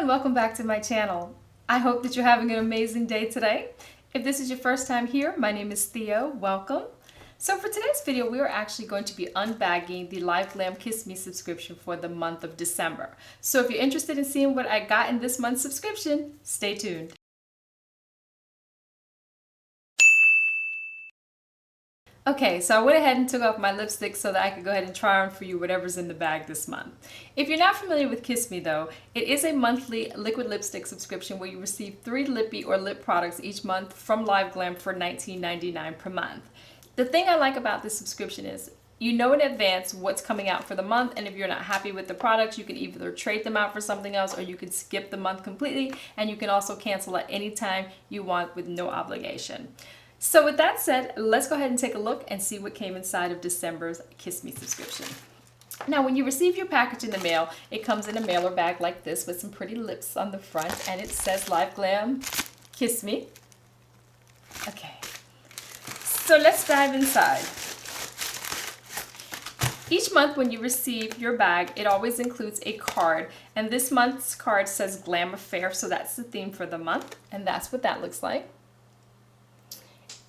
and welcome back to my channel. I hope that you're having an amazing day today. If this is your first time here, my name is Theo. Welcome. So for today's video, we are actually going to be unbagging the LiveGlam KissMe subscription for the month of December. So if you're interested in seeing what I got in this month's subscription, stay tuned. Okay, so I went ahead and took off my lipstick so that I could go ahead and try on for you whatever's in the bag this month. If you're not familiar with KissMe though, it is a monthly liquid lipstick subscription where you receive 3 lippy or lip products each month from LiveGlam for $19.99 per month. The thing I like about this subscription is you know in advance what's coming out for the month, and if you're not happy with the products, you can either trade them out for something else or you can skip the month completely, and you can also cancel at any time you want with no obligation. So with that said, let's go ahead and take a look and see what came inside of December's KissMe subscription. Now, when you receive your package in the mail, it comes in a mailer bag like this with some pretty lips on the front, and it says LiveGlam KissMe. Okay, so let's dive inside. Each month when you receive your bag, it always includes a card, and this month's card says Glam Affair, so that's the theme for the month, and that's what that looks like.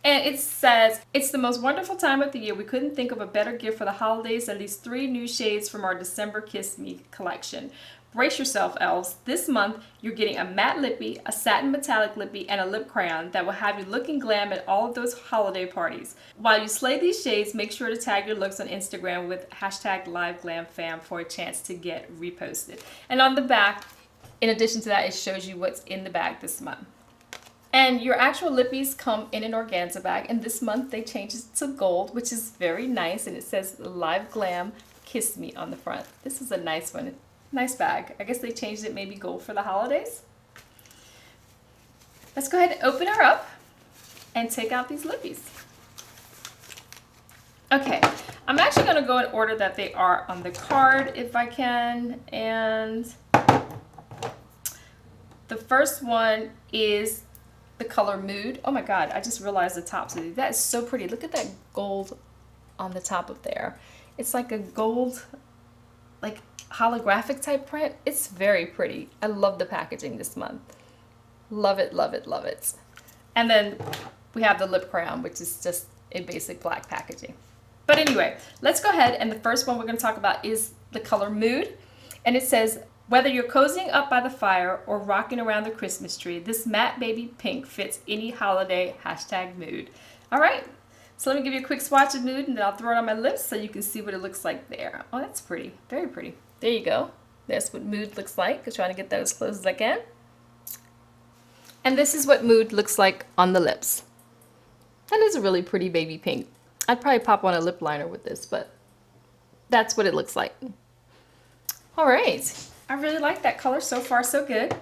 And it says, it's the most wonderful time of the year. We couldn't think of a better gift for the holidays. At least 3 new shades from our December Kiss Me collection. Brace yourself, elves. This month, you're getting a matte lippy, a satin metallic lippy, and a lip crayon that will have you looking glam at all of those holiday parties. While you slay these shades, make sure to tag your looks on Instagram with #LiveGlamFam for a chance to get reposted. And on the back, in addition to that, it shows you what's in the bag this month. And your actual lippies come in an organza bag, and this month they changed it to gold, which is very nice, and it says LiveGlam KissMe on the front. This is a nice one, nice bag. I guess they changed it maybe gold for the holidays. Let's go ahead and open her up and take out these lippies. Okay, I'm actually gonna go in order that they are on the card if I can, and the first one is the color Mood. Oh my god, I just realized the tops of these. That is so pretty. Look at that gold on the top of there. It's like a gold, like holographic type print. It's very pretty. I love the packaging this month. Love it, love it, love it. And then we have the lip crayon, which is just a basic black packaging. But anyway, let's go ahead, and the first one we're going to talk about is the color Mood. And it says, whether you're cozying up by the fire or rocking around the Christmas tree, this matte baby pink fits any holiday #mood. All right, so let me give you a quick swatch of Mood, and then I'll throw it on my lips so you can see what it looks like there. Oh, that's pretty, very pretty. There you go. That's what Mood looks like. I'm trying to get that as close as I can. And this is what Mood looks like on the lips. That is a really pretty baby pink. I'd probably pop on a lip liner with this, but that's what it looks like. All right. I really like that color. So far, so good.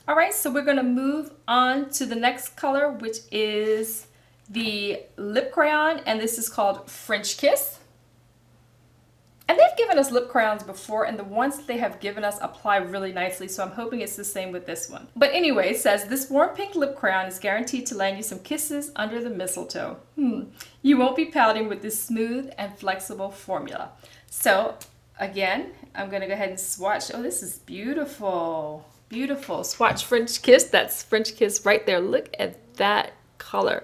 All right, so we're going to move on to the next color, which is the lip crayon, and this is called French Kiss. And they've given us lip crayons before, and the ones that they have given us apply really nicely, so I'm hoping it's the same with this one. But anyway, it says, this warm pink lip crayon is guaranteed to land you some kisses under the mistletoe. You won't be pouting with this smooth and flexible formula. So again, I'm going to go ahead and swatch. Oh, this is beautiful. Beautiful. Swatch French Kiss. That's French Kiss right there. Look at that color.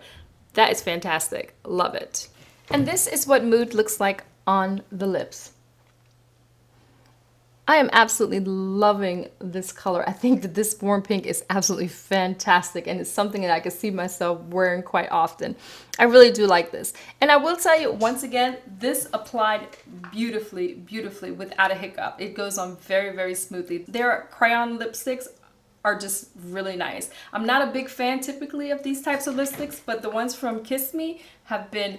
That is fantastic. Love it. And this is what Mood looks like on the lips. I am absolutely loving this color. I think that this warm pink is absolutely fantastic, and it's something that I can see myself wearing quite often. I really do like this. And I will tell you, once again, this applied beautifully, beautifully without a hiccup. It goes on very, very smoothly. Their crayon lipsticks are just really nice. I'm not a big fan typically of these types of lipsticks, but the ones from Kiss Me have been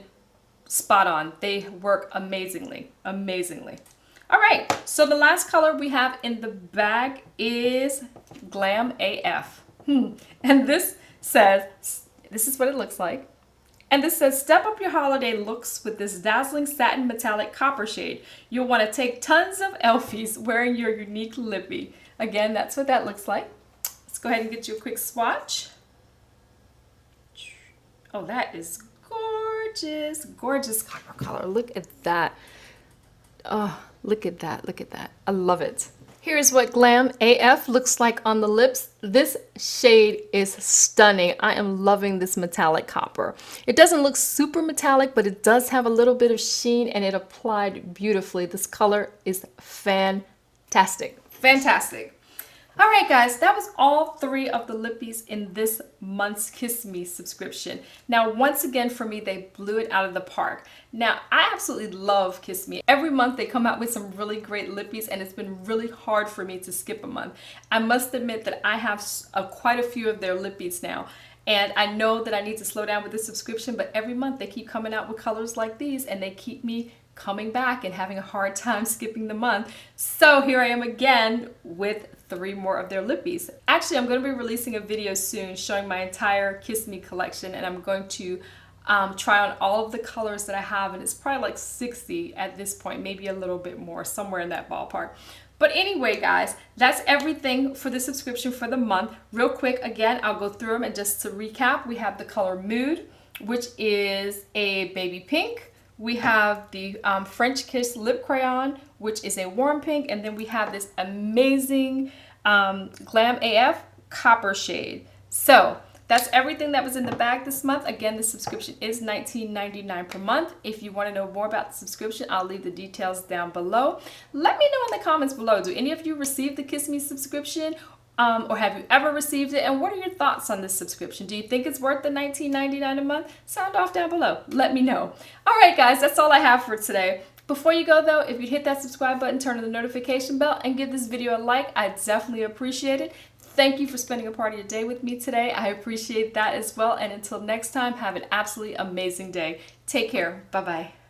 spot on. They work amazingly, amazingly. All right, so the last color we have in the bag is Glam AF. And this says, this is what it looks like. And this says, step up your holiday looks with this dazzling satin metallic copper shade. You'll want to take tons of elfies wearing your unique lippy. Again, that's what that looks like. Let's go ahead and get you a quick swatch. Oh, that is gorgeous, gorgeous copper color. Look at that. Oh, look at that, look at that. I love it. Here's what Glam AF looks like on the lips. This shade is stunning. I am loving this metallic copper. It doesn't look super metallic, but it does have a little bit of sheen and it applied beautifully. This color is fantastic. Fantastic. All right, guys, that was all 3 of the lippies in this month's Kiss Me subscription. Now, once again, for me, they blew it out of the park. Now, I absolutely love Kiss Me. Every month they come out with some really great lippies, and it's been really hard for me to skip a month. I must admit that I have quite a few of their lippies now. And I know that I need to slow down with the subscription, but every month they keep coming out with colors like these, and they keep me coming back and having a hard time skipping the month. So here I am again with 3 more of their lippies. Actually, I'm going to be releasing a video soon showing my entire Kiss Me collection, and I'm going to try on all of the colors that I have, and it's probably like 60 at this point, maybe a little bit more, somewhere in that ballpark. But anyway, guys, that's everything for the subscription for the month. Real quick, again, I'll go through them, and just to recap, we have the color Mood, which is a baby pink. We have the French Kiss Lip Crayon, which is a warm pink. And then we have this amazing Glam AF copper shade. So that's everything that was in the bag this month. Again, the subscription is $19.99 per month. If you want to know more about the subscription, I'll leave the details down below. Let me know in the comments below. Do any of you receive the Kiss Me subscription? Or have you ever received it? And what are your thoughts on this subscription? Do you think it's worth the $19.99 a month? Sound off down below. Let me know. All right, guys, that's all I have for today. Before you go, though, if you hit that subscribe button, turn on the notification bell, and give this video a like, I definitely appreciate it. Thank you for spending a part of your day with me today. I appreciate that as well. And until next time, have an absolutely amazing day. Take care. Bye-bye.